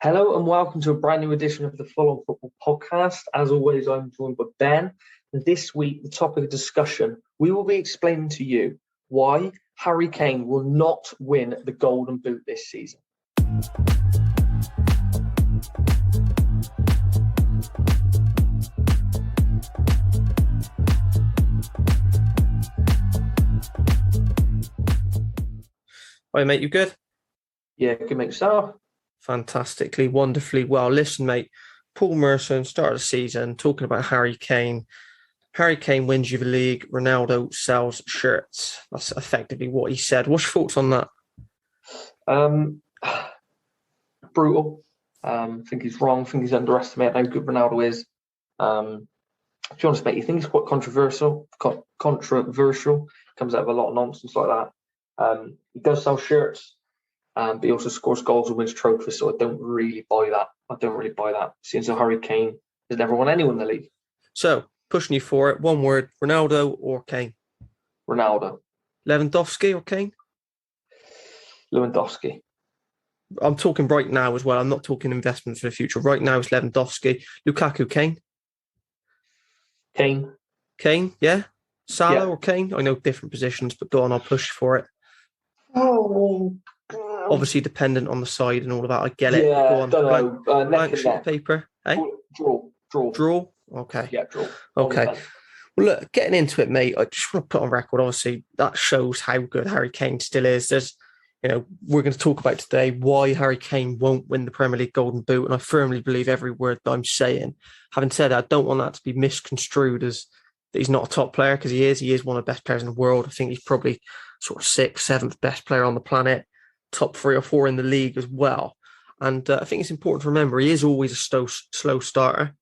Hello and welcome to a brand new edition of the Full On Football Podcast. As always, I'm joined by Ben. And this week, the topic of discussion, we will be explaining to you why Harry Kane will not win the Golden Boot this season. Hi, mate, you good? Yeah, good, mate. So, fantastically, wonderfully well. Listen, mate, Paul Merson, start of the season, talking about Harry Kane. Harry Kane wins you the league. Ronaldo sells shirts. That's effectively what he said. What's your thoughts on that? Brutal. I think he's wrong. I think he's underestimated how good Ronaldo is. To be honest, mate, you think he's quite controversial. Comes out of a lot of nonsense like that. He does sell shirts, but he also scores goals and wins trophies. So I don't really buy that. Seems like Harry Kane has never won anyone in the league. So, pushing you for it, one word, Ronaldo or Kane? Ronaldo. Lewandowski or Kane? Lewandowski. I'm talking right now as well. I'm not talking investments for the future. Right now it's Lewandowski. Lukaku, Kane? Kane. Kane, yeah? Salah or Kane? I know different positions, but go on, I'll push for it. Oh, obviously dependent on the side and all of that. I get it. Yeah, go on. don't know. Blank sheet of paper. Hey? Draw. Okay. Yeah, draw. Okay. Well, look, getting into it, mate, I just want to put on record, obviously, that shows how good Harry Kane still is. We're going to talk about today why Harry Kane won't win the Premier League Golden Boot, and I firmly believe every word that I'm saying. Having said that, I don't want that to be misconstrued as that he's not a top player, because he is. He is one of the best players in the world. I think he's probably sort of 6th, 7th best player on the planet, top 3 or 4 in the league as well. And I think it's important to remember he is always a slow starter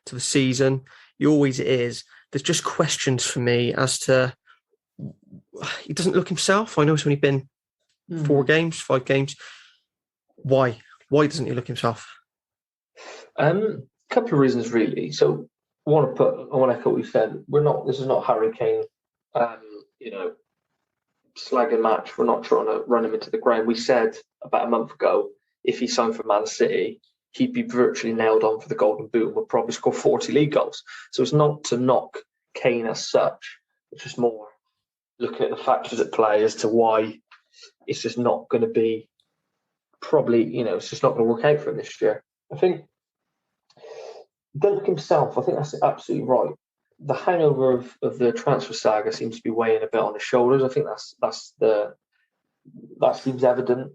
to the season. He always is. There's just questions for me as to he doesn't look himself. I know it's only been 5 games. Why? Why doesn't he look himself? A couple of reasons, really. So I want to echo what you said. This is not Harry Kane, slag and match. We're not trying to run him into the ground. We said about a month ago, if he signed for Man City, he'd be virtually nailed on for the Golden Boot and would probably score 40 league goals. So it's not to knock Kane as such. It's just more looking at the factors at play as to why it's just not going to be it's just not going to work out for him this year. I think Dunk himself, I think that's absolutely right. The hangover of the transfer saga seems to be weighing a bit on his shoulders. I think that seems evident.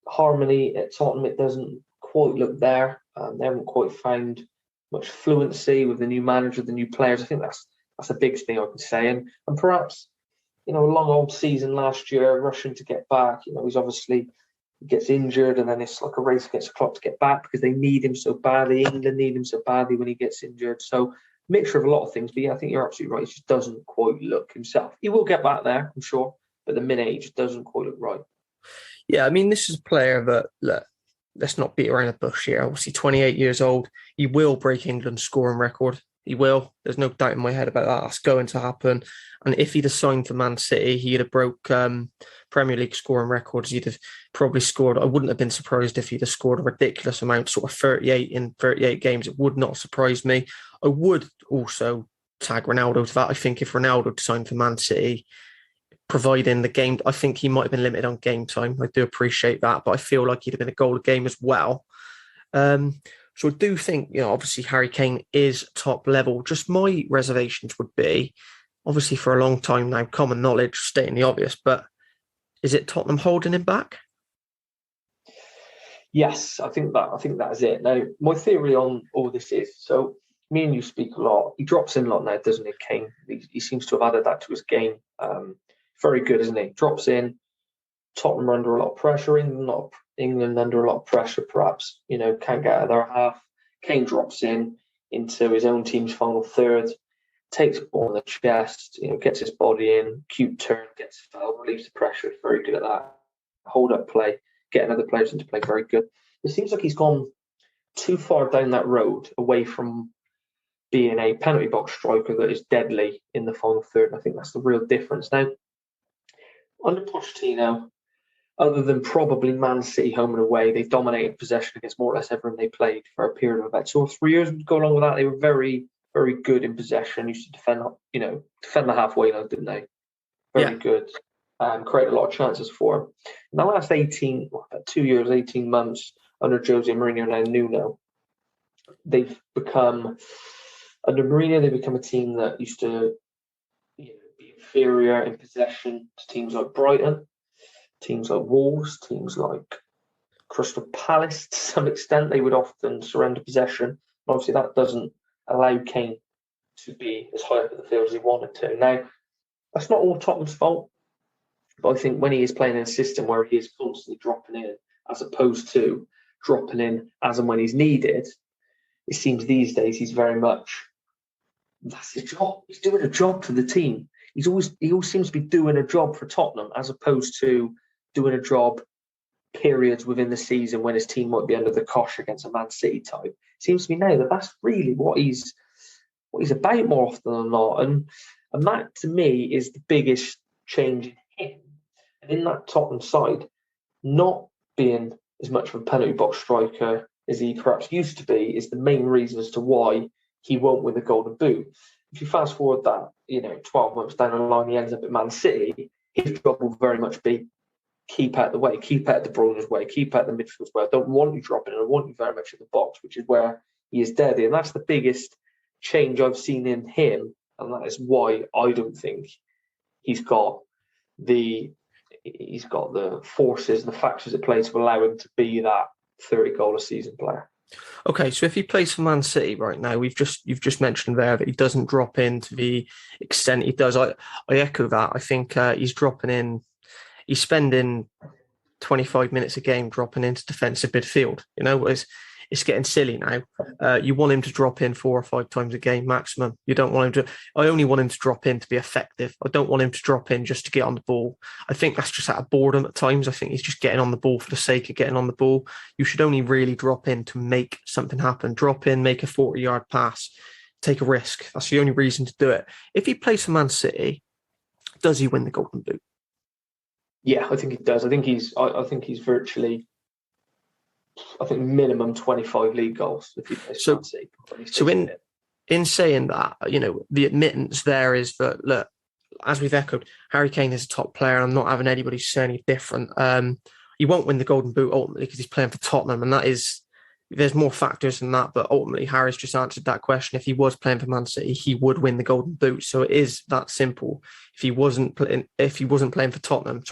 Harmony at Tottenham, it doesn't quite look there. They haven't quite found much fluency with the new manager, the new players. I think that's a big thing I could say. And perhaps, a long old season last year, rushing to get back. He's obviously gets injured, and then it's like a race against the clock to get back because they need him so badly. England need him so badly when he gets injured. So mixture of a lot of things. But yeah, I think you're absolutely right. He just doesn't quite look himself. He will get back there, I'm sure. But the minute he just doesn't quite look right. Yeah, I mean, this is a player that, look, let's not beat around the bush here. Obviously, 28 years old. He will break England's scoring record. He will. There's no doubt in my head about that. That's going to happen. And if he'd have signed for Man City, he'd have broke Premier League scoring records. He'd have probably scored. I wouldn't have been surprised if he'd have scored a ridiculous amount, sort of 38 in 38 games. It would not surprise me. I would also tag Ronaldo to that. I think if Ronaldo signed for Man City, providing the game, I think he might have been limited on game time. I do appreciate that, but I feel like he'd have been a goal a game as well. So I do think, obviously Harry Kane is top level. Just my reservations would be, obviously for a long time now, common knowledge, stating the obvious, but is it Tottenham holding him back? Yes, I think that is it. Now, my theory on all this is, so me and you speak a lot. He drops in a lot now, doesn't he, Kane? He seems to have added that to his game. Very good, isn't he? Drops in. Tottenham are under a lot of pressure. England under a lot of pressure, perhaps. Can't get out of their half. Kane drops in into his own team's final third, takes the ball on the chest, gets his body in, cute turn, gets fouled, relieves the pressure. Very good at that. Hold up play, getting other players into play. Very good. It seems like he's gone too far down that road, away from being a penalty box striker that is deadly in the final third. I think that's the real difference. Now, under Pochettino, other than probably Man City home and away, they've dominated possession against more or less everyone they played for a period of about 2 or 3 years. Go along with that, they were very, very good in possession. Used to defend the halfway line, didn't they? Very good. Created a lot of chances for them. In the last 2 years, 18 months under Jose Mourinho and Nuno, they've become under Mourinho. They become a team that used to be inferior in possession to teams like Brighton, teams like Wolves, teams like Crystal Palace. To some extent, they would often surrender possession. Obviously, that doesn't allow Kane to be as high up in the field as he wanted to. Now, that's not all Tottenham's fault, but I think when he is playing in a system where he is constantly dropping in, as opposed to dropping in as and when he's needed, it seems these days he's very much, that's his job. He's doing a job for the team. He always seems to be doing a job for Tottenham, as opposed to doing a job periods within the season when his team might be under the cosh against a Man City type. It seems to me now that that's really what he's about more often than not. And that, to me, is the biggest change in him. And in that Tottenham side, not being as much of a penalty box striker as he perhaps used to be is the main reason as to why he won't win the Golden Boot. If you fast forward that, 12 months down the line, he ends up at Man City, his job will very much be keep out the way, keep out De Bruyne's way, keep out the midfield's way. I don't want you dropping in. I want you very much in the box, which is where he is deadly. And that's the biggest change I've seen in him. And that is why I don't think he's got the forces and the factors at play to allow him to be that 30-goal a season player. Okay, so if he plays for Man City right now, you've just mentioned there that he doesn't drop in to the extent he does. I echo that. I think he's dropping in. He's spending 25 minutes a game dropping into defensive midfield. It's getting silly now. You want him to drop in 4 or 5 times a game maximum. You don't want him to. I only want him to drop in to be effective. I don't want him to drop in just to get on the ball. I think that's just out of boredom at times. I think he's just getting on the ball for the sake of getting on the ball. You should only really drop in to make something happen. Drop in, make a 40-yard pass, take a risk. That's the only reason to do it. If he plays for Man City, does he win the Golden Boot? Yeah, I think he does. I think he's virtually, minimum 25 league goals if he plays Man City. So in saying that, the admittance there is that, look, as we've echoed, Harry Kane is a top player, and I'm not having anybody say any different. He won't win the Golden Boot ultimately because he's playing for Tottenham, and there's more factors than that, but ultimately Harry's just answered that question. If he was playing for Man City, he would win the Golden Boot. So it is that simple. If he wasn't playing for Tottenham,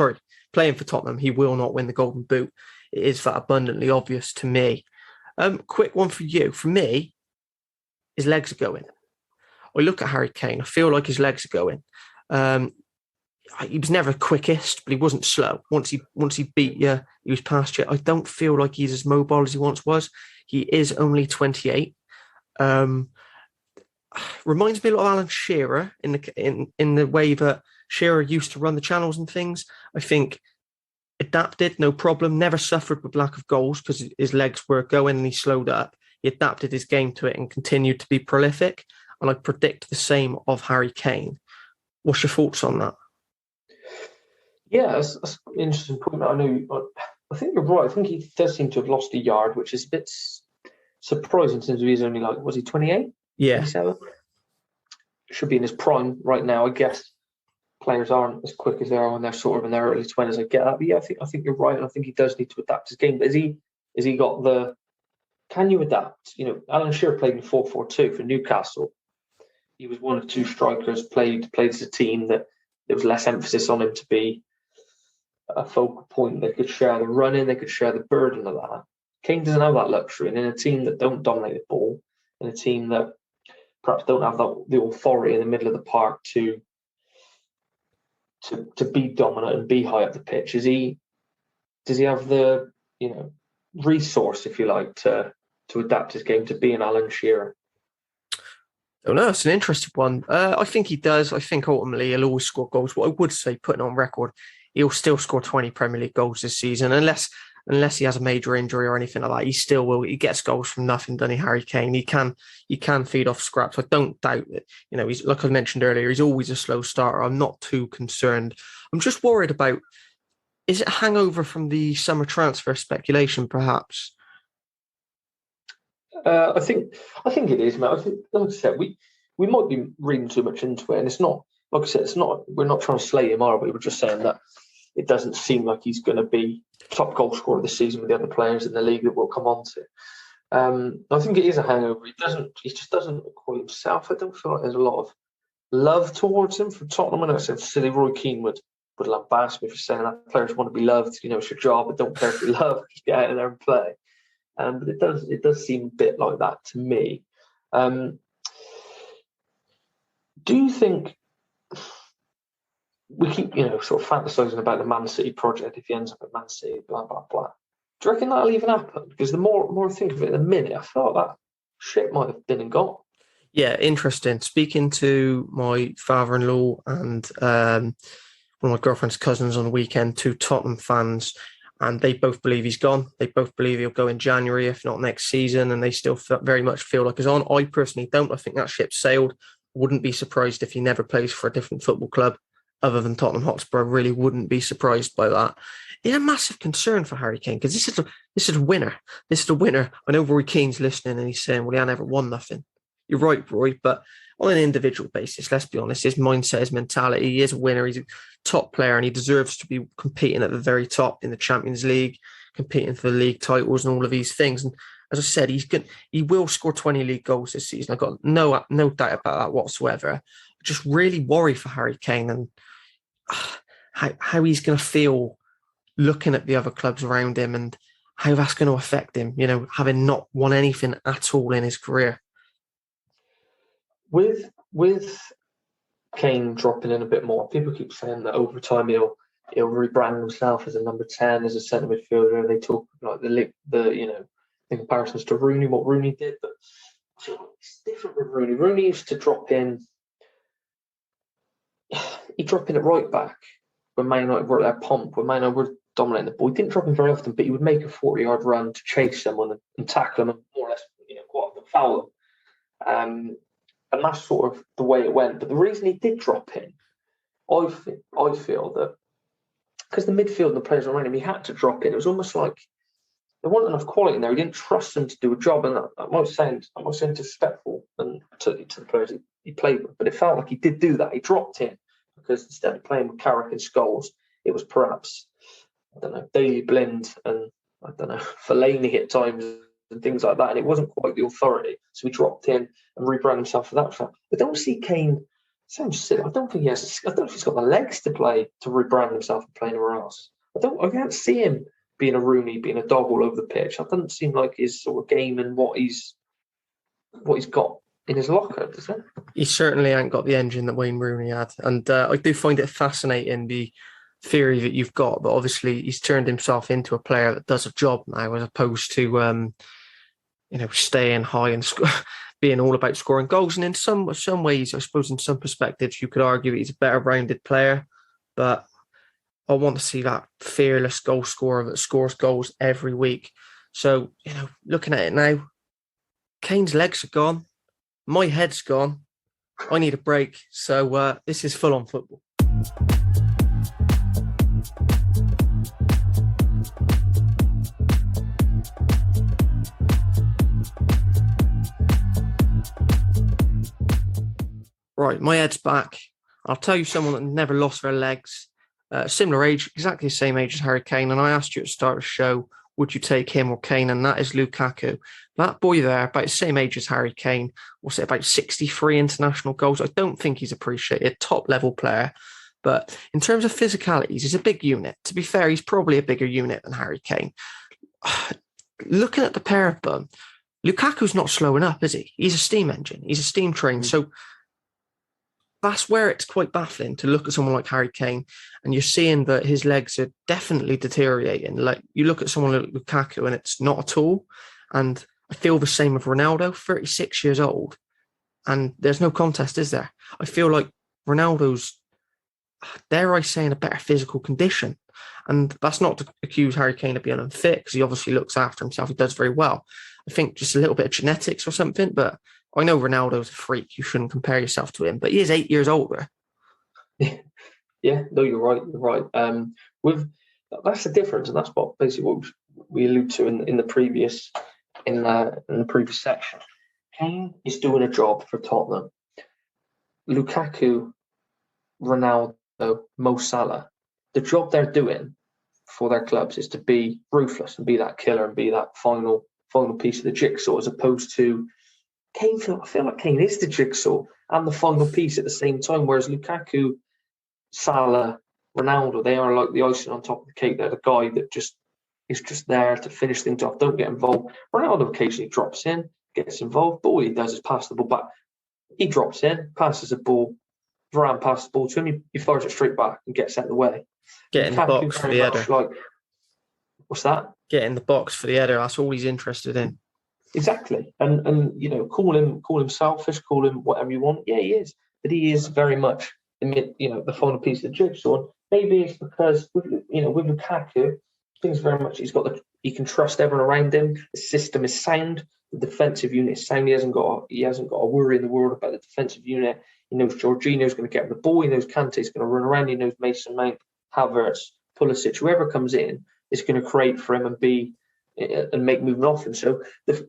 he will not win the Golden Boot. It is that abundantly obvious to me. Quick one for you. For me, his legs are going. I look at Harry Kane. I feel like his legs are going. He was never quickest, but he wasn't slow. Once he beat you, he was past you. I don't feel like he's as mobile as he once was. He is only 28. Reminds me a lot of Alan Shearer in the way that Shearer used to run the channels and things. I think adapted, no problem. Never suffered with lack of goals because his legs were going and he slowed up. He adapted his game to it and continued to be prolific. And I predict the same of Harry Kane. What's your thoughts on that? Yeah, that's an interesting point. I think you're right. I think he does seem to have lost a yard, which is a bit surprising since he's only was he 28? Yeah. 27? Should be in his prime right now. I guess players aren't as quick as they are when they're sort of in their early 20s. I get that. But yeah, I think you're right. And I think he does need to adapt his game. But has he got the... Can you adapt? Alan Shearer played in 4-4-2 for Newcastle. He was one of 2 strikers, played as a team that there was less emphasis on him to be a focal point. They could share the running, they could share the burden of that. Kane doesn't have that luxury, and in a team that don't dominate the ball, in a team that perhaps don't have the authority in the middle of the park to be dominant and be high up the pitch, does he have the resource, if you like, to adapt his game to be an Alan Shearer? Oh no, it's an interesting one. I think he does. I think ultimately he'll always score goals. What I would say, putting on record, he'll still score 20 Premier League goals this season, unless he has a major injury or anything like that. He still will. He gets goals from nothing, doesn't he, Harry Kane? He can feed off scraps. I don't doubt that. He's, like I mentioned earlier, he's always a slow starter. I'm not too concerned. I'm just worried about Is it a hangover from the summer transfer speculation, perhaps? I think it is, mate. I think, like I said, we might be reading too much into it, and it's not. Like I said, it's not. We're not trying to slay him, are we? We're just saying that it doesn't seem like he's going to be top goal scorer this season with the other players in the league that we'll come on to. I think it is a hangover. He just doesn't call himself. I don't feel like there's a lot of love towards him from Tottenham. I know it sounds silly. Roy Keane would lambast me for saying that players want to be loved. It's your job, but don't care if you love. Just get out of there and play. But it does seem a bit like that to me. Do you think we keep, sort of fantasizing about the Man City project if he ends up at Man City, blah, blah, blah? Do you reckon that'll even happen? Because the more I think of it in a minute, I felt that shit might have been and gone. Yeah, interesting. Speaking to my father-in-law and one of my girlfriend's cousins on the weekend, 2 Tottenham fans, and they both believe he's gone. They both believe he'll go in January, if not next season, and they still very much feel like he's on. I personally don't. I think that ship sailed. Wouldn't be surprised if he never plays for a different football club other than Tottenham Hotspur. I really wouldn't be surprised by that. It's a massive concern for Harry Kane because this is a winner. This is a winner. I know Roy Keane's listening and he's saying, well, he never won nothing. You're right, Roy, but on an individual basis, let's be honest, his mindset, his mentality, he is a winner. He's a top player and he deserves to be competing at the very top in the Champions League, competing for the league titles and all of these things. And as I said, he will score 20 league goals this season. I've got no doubt about that whatsoever. I just really worry for Harry Kane and how he's going to feel looking at the other clubs around him and how that's going to affect him, having not won anything at all in his career. With Kane dropping in a bit more, people keep saying that over time he'll rebrand himself as a number 10, as a centre midfielder. They talk about the comparisons to Rooney, what Rooney did, but it's different with Rooney. Rooney used to drop in. He'd drop in at right back when Man United were at their pomp, when Man United were dominating the ball. He didn't drop in very often, but he would make a 40-yard run to chase someone and tackle them and more or less, quite often foul them. And that's sort of the way it went. But the reason he did drop in, I feel that because the midfield and the players around him, he had to drop in. It was almost like there wasn't enough quality in there. He didn't trust them to do a job, and I'm not saying disrespectful and to the players he played with, but it felt like he did do that. He dropped in because instead of playing with Carrick and Scholes, it was perhaps Daley Blind and Fellaini at times and things like that, and it wasn't quite the authority. So he dropped in and rebranded himself for that fact. I don't see Kane. Sounds silly. I don't think he's got the legs to rebrand himself and play anywhere else. I can't see him being a Rooney, being a dog all over the pitch. That doesn't seem like his sort of game and what he's got in his locker, does it? He certainly ain't got the engine that Wayne Rooney had, and I do find it fascinating the theory that you've got. But obviously, he's turned himself into a player that does a job now, as opposed to staying high and being all about scoring goals. And in some ways, I suppose, in some perspectives, you could argue that he's a better rounded player. But I want to see that fearless goal scorer that scores goals every week. So, looking at it now, Kane's legs are gone. My head's gone. I need a break. So this is full on football. Right, my head's back. I'll tell you someone that never lost their legs. Similar age, exactly the same age as Harry Kane. And I asked you at the start of the show, would you take him or Kane? And that is Lukaku. That boy there, about the same age as Harry Kane, what's it, about 63 international goals. I don't think he's appreciated, top level player. But in terms of physicalities, he's a big unit. To be fair, he's probably a bigger unit than Harry Kane. Looking at the pair of them, Lukaku's not slowing up, is he? He's a steam engine. He's a steam train. So that's where it's quite baffling to look at someone like Harry Kane and you're seeing that his legs are definitely deteriorating. Like you look at someone like Lukaku and it's not at all. And I feel the same with Ronaldo, 36 years old. And there's no contest, is there? I feel like Ronaldo's, dare I say, in a better physical condition. And that's not to accuse Harry Kane of being unfit, because he obviously looks after himself. He does very well. I think just a little bit of genetics or something, but I know Ronaldo's a freak. You shouldn't compare yourself to him, but he is 8 years older. Yeah, no, you're right. You're right. With That's the difference, and that's what basically what we allude to in the previous section. Kane is doing a job for Tottenham. Lukaku, Ronaldo, Mo Salah, the job they're doing for their clubs is to be ruthless and be that killer and be that final piece of the jigsaw, as opposed to Kane. I feel like Kane is the jigsaw and the final piece at the same time, whereas Lukaku, Salah, Ronaldo, they are like the icing on top of the cake. They're the guy that just is just there to finish things off, don't get involved. Ronaldo occasionally drops in, gets involved, but all he does is pass the ball back. He drops in, passes the ball, Varane passes the ball to him, he fires it straight back and gets out of the way. Get in the box for the header. What's that? Get in the box for the header. That's all he's interested in. Exactly. And call him selfish, call him whatever you want. Yeah, he is. But he is very much the final piece of the jigsaw. Maybe it's because with Lukaku, things very much he can trust everyone around him. The system is sound. The defensive unit is sound. He hasn't got a worry in the world about the defensive unit. He knows Jorginho's going to get the ball. He knows Kante's going to run around. He knows Mason Mount, Havertz, Pulisic, whoever comes in is going to create for him and make movement off him. So that's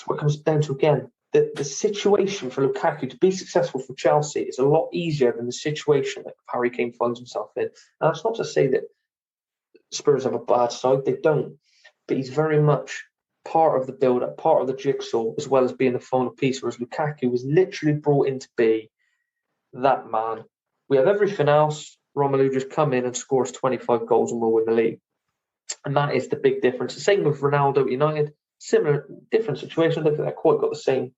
what it comes down to again. The situation for Lukaku to be successful for Chelsea is a lot easier than the situation that Harry Kane finds himself in. And that's not to say that Spurs have a bad side. They don't. But he's very much part of the build-up, part of the jigsaw, as well as being the final piece, whereas Lukaku was literally brought in to be that man. We have everything else. Romelu just come in and scores 25 goals and we'll win the league. And that is the big difference. The same with Ronaldo at United. Similar, different situation. I don't think they've quite got the same,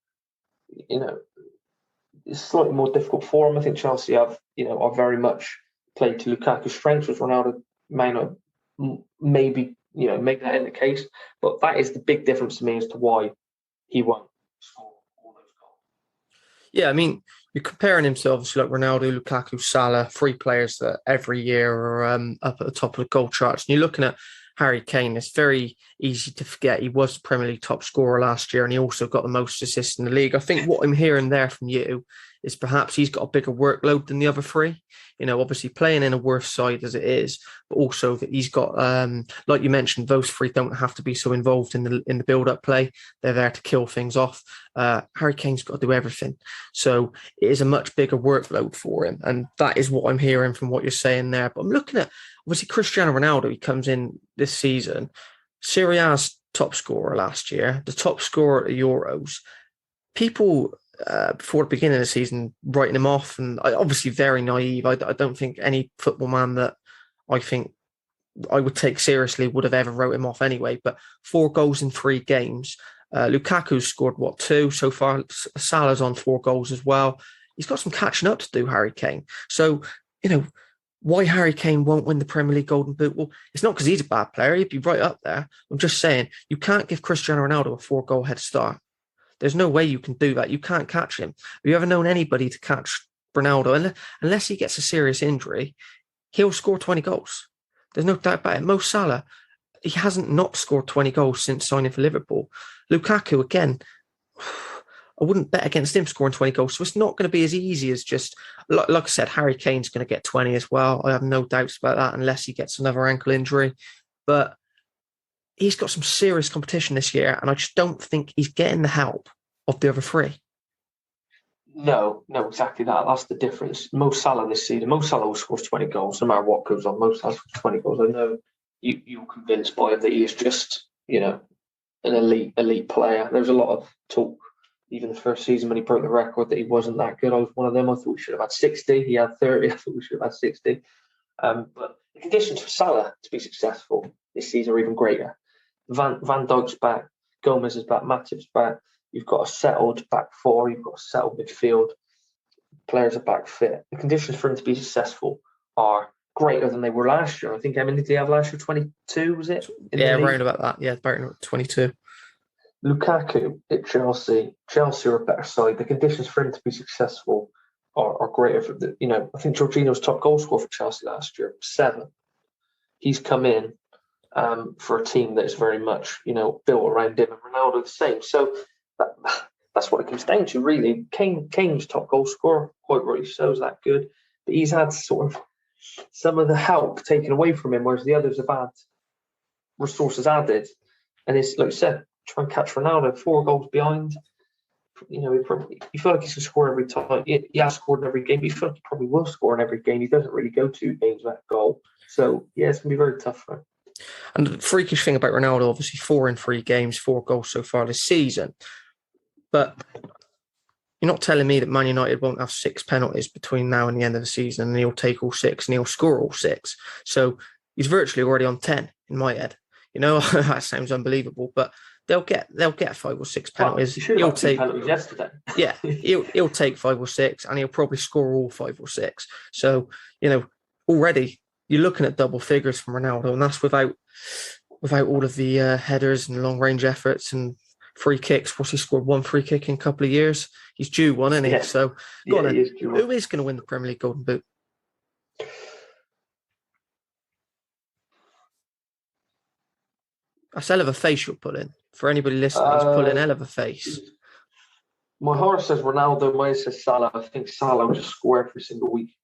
it's slightly more difficult for them. I think Chelsea are very much played to Lukaku's strengths, which Ronaldo may not maybe make that in the case, but that is the big difference to me as to why he won't score all those goals. Yeah, I mean, you're comparing him to obviously like Ronaldo, Lukaku, Salah, three players that every year are up at the top of the goal charts. And you're looking at Harry Kane, it's very easy to forget he was the Premier League top scorer last year and he also got the most assists in the league. I think what I'm hearing there from you is perhaps he's got a bigger workload than the other three. Obviously playing in a worse side as it is, but also that he's got, like you mentioned, those three don't have to be so involved in the build-up play. They're there to kill things off. Harry Kane's got to do everything. So it is a much bigger workload for him. And that is what I'm hearing from what you're saying there. But I'm looking at, obviously, Cristiano Ronaldo, he comes in this season, Serie A's top scorer last year, the top scorer at the Euros. People, before the beginning of the season, writing him off, and obviously very naive. I don't think any football man that I think I would take seriously would have ever wrote him off anyway. But 4 goals in 3 games. Lukaku's scored, 2 so far? Salah's on 4 goals as well. He's got some catching up to do, Harry Kane. So, why Harry Kane won't win the Premier League Golden Boot? Well, it's not because he's a bad player. He'd be right up there. I'm just saying, you can't give Cristiano Ronaldo a 4-goal head start. There's no way you can do that. You can't catch him. Have you ever known anybody to catch Ronaldo? Unless he gets a serious injury, he'll score 20 goals. There's no doubt about it. Mo Salah, he hasn't not scored 20 goals since signing for Liverpool. Lukaku, again, I wouldn't bet against him scoring 20 goals. So it's not going to be as easy as just, like I said, Harry Kane's going to get 20 as well. I have no doubts about that unless he gets another ankle injury. But he's got some serious competition this year, and I just don't think he's getting the help of the other 3. No, exactly that. That's the difference. Mo Salah this season, Mo Salah will score 20 goals no matter what goes on. Mo Salah scores 20 goals. I know you're convinced by him that he is just, an elite player. There's a lot of talk, even the first season when he broke the record, that he wasn't that good. I was one of them. I thought we should have had 60. He had 30. I thought we should have had 60. But the conditions for Salah to be successful this season are even greater. Van Dijk's back, Gomez is back, Matip's back. You've got a settled back 4. You've got a settled midfield. Players are back fit. The conditions for him to be successful are greater than they were last year. I think, did he have last year 22, was it? Yeah, around about that. Yeah, about 22. Lukaku at Chelsea. Chelsea are a better side. The conditions for him to be successful are greater. I think Jorginho's top goal scorer for Chelsea last year, 7. He's come in for a team that is very much, built around him, and Ronaldo the same. So that's what it comes down to, really. Kane's top goal scorer, quite rightly so, is that good. But he's had sort of some of the help taken away from him, whereas the others have had resources added. And it's like you said, try and catch Ronaldo 4 goals behind. You know, you feel like he's going to score every time. He has scored in every game. You feel like he probably will score in every game. He doesn't really go 2 games without a goal. So, yeah, it's going to be very tough for him. And the freakish thing about Ronaldo, obviously 4 in 3 games, 4 goals so far this season. But you're not telling me that Man United won't have 6 penalties between now and the end of the season, and he'll take all 6 and he'll score all 6. So he's virtually already on 10 in my head. You know, that sounds unbelievable, but they'll get 5 or 6 penalties. He'll take penalties yesterday. Yeah, he'll take 5 or 6, and he'll probably score all 5 or 6. So, you know, already you're looking at double figures from Ronaldo, and that's without all of the headers and long range efforts and free kicks. What's he scored? 1 free kick in a couple of years. He's due one, isn't he? Yeah. So, go on then. Who is going to win the Premier League Golden Boot? That's hell of a face you're pulling. For anybody listening, he's pulling hell of a face. My heart says Ronaldo, mine says Salah. I think Salah will just score every single week.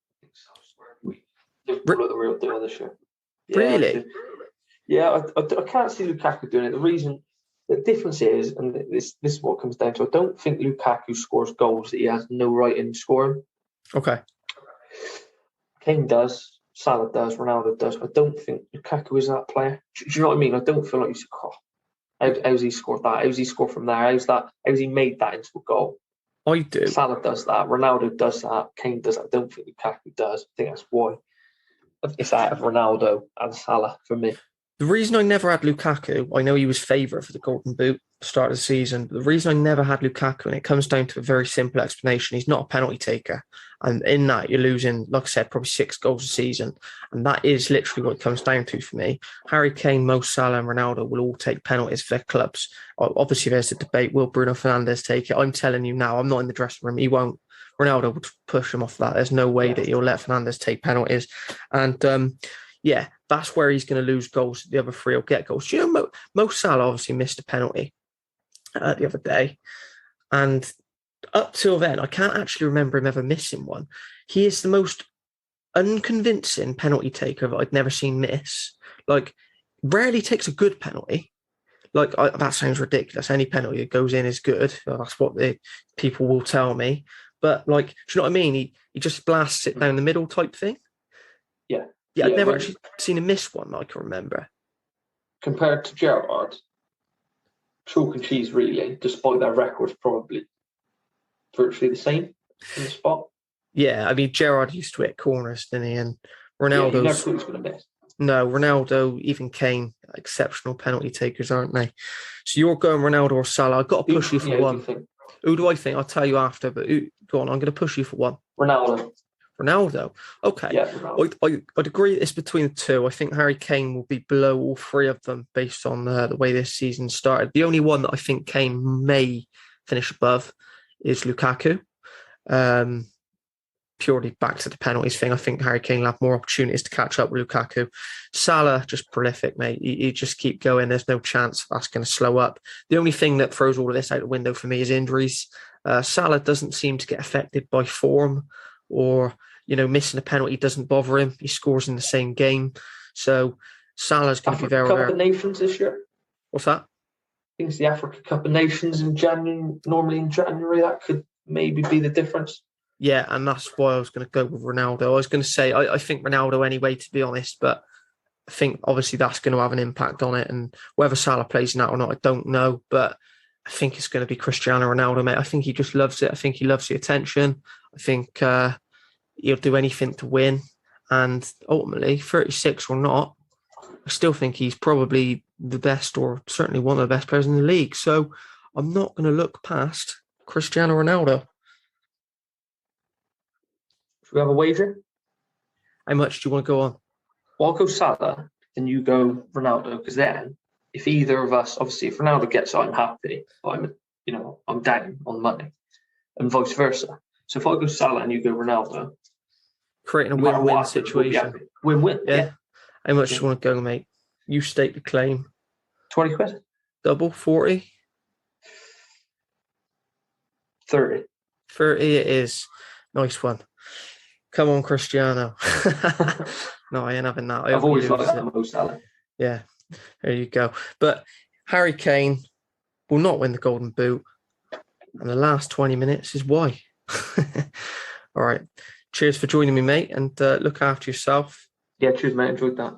Liverpool are the real deal this year. Really? Yeah, I can't see Lukaku doing it. The difference is, and this is what comes down to, I don't think Lukaku scores goals that he has no right in scoring. Okay. Kane does, Salah does, Ronaldo does. I don't think Lukaku is that player. Do you know what I mean? I don't feel like you say, how's he scored that? How's he scored from there? How's he made that into a goal? I do. Salah does that. Ronaldo does that. Kane does that. I don't think Lukaku does. I think that's why it's out of Ronaldo and Salah for me. The reason I never had Lukaku, I know he was favourite for the Golden Boot at the start of the season, but the reason I never had Lukaku, and it comes down to a very simple explanation, he's not a penalty taker. And in that, you're losing, like I said, probably 6 goals a season. And that is literally what it comes down to for me. Harry Kane, Mo Salah and Ronaldo will all take penalties for their clubs. Obviously, there's a debate, will Bruno Fernandes take it? I'm telling you now, I'm not in the dressing room. He won't. Ronaldo would push him off that. There's no way that he'll let Fernandes take penalties. And yeah, that's where he's going to lose goals. The other 3 will get goals. Do you know, Mo Salah obviously missed a penalty the other day. And up till then, I can't actually remember him ever missing one. He is the most unconvincing penalty taker that I'd never seen miss. Like, rarely takes a good penalty. Like, that sounds ridiculous. Any penalty that goes in is good. That's what the people will tell me. But, like, do you know what I mean? He just blasts it down the middle type thing. Yeah. Yeah, I've never actually seen him miss one that I can remember. Compared to Gerrard, chalk and cheese, really, despite their records, probably virtually the same in the spot. Yeah, I mean, Gerrard used to hit corners, didn't he? And Ronaldo's... Yeah, you never thought he was going to miss. No, Ronaldo, even Kane, exceptional penalty takers, aren't they? So you're going Ronaldo or Salah. I've got to push you for one. Who do I think? I'll tell you after, but go on, I'm going to push you for one. Ronaldo. Okay. Yeah, Ronaldo. I'd agree it's between the 2. I think Harry Kane will be below all 3 of them based on the way this season started. The only one that I think Kane may finish above is Lukaku. Purely back to the penalties thing. I think Harry Kane will have more opportunities to catch up with Lukaku. Salah, just prolific, mate. You just keep going. There's no chance that's going to slow up. The only thing that throws all of this out the window for me is injuries. Salah doesn't seem to get affected by form or, you know, missing a penalty doesn't bother him. He scores in the same game. So Salah's going to be very... Cup of Nations this year? What's that? I think it's the Africa Cup of Nations in January. Normally in January, that could maybe be the difference. Yeah, and that's why I was going to go with Ronaldo. I was going to say, I think Ronaldo anyway, to be honest, but I think obviously that's going to have an impact on it. And whether Salah plays in that or not, I don't know. But I think it's going to be Cristiano Ronaldo, mate. I think he just loves it. I think he loves the attention. I think he'll do anything to win. And ultimately, 36 or not, I still think he's probably the best or certainly one of the best players in the league. So I'm not going to look past Cristiano Ronaldo. Should we have a wager? How much do you want to go on? Well, I'll go Salah, and you go Ronaldo, because then if either of us, obviously, if Ronaldo gets it, I'm happy. I'm down on money, and vice versa. So if I go Salah and you go Ronaldo, creating a win-win situation. Win-win. Yeah. How much do you want to go, mate? You state the claim. 20 quid. Double 40. 30. 30 it is. Nice one. Come on, Cristiano. No, I ain't having that. I've always liked that Mo Salah. Yeah, there you go. But Harry Kane will not win the Golden Boot. And the last 20 minutes is why. All right. Cheers for joining me, mate. And look after yourself. Yeah, cheers, mate. Enjoyed that.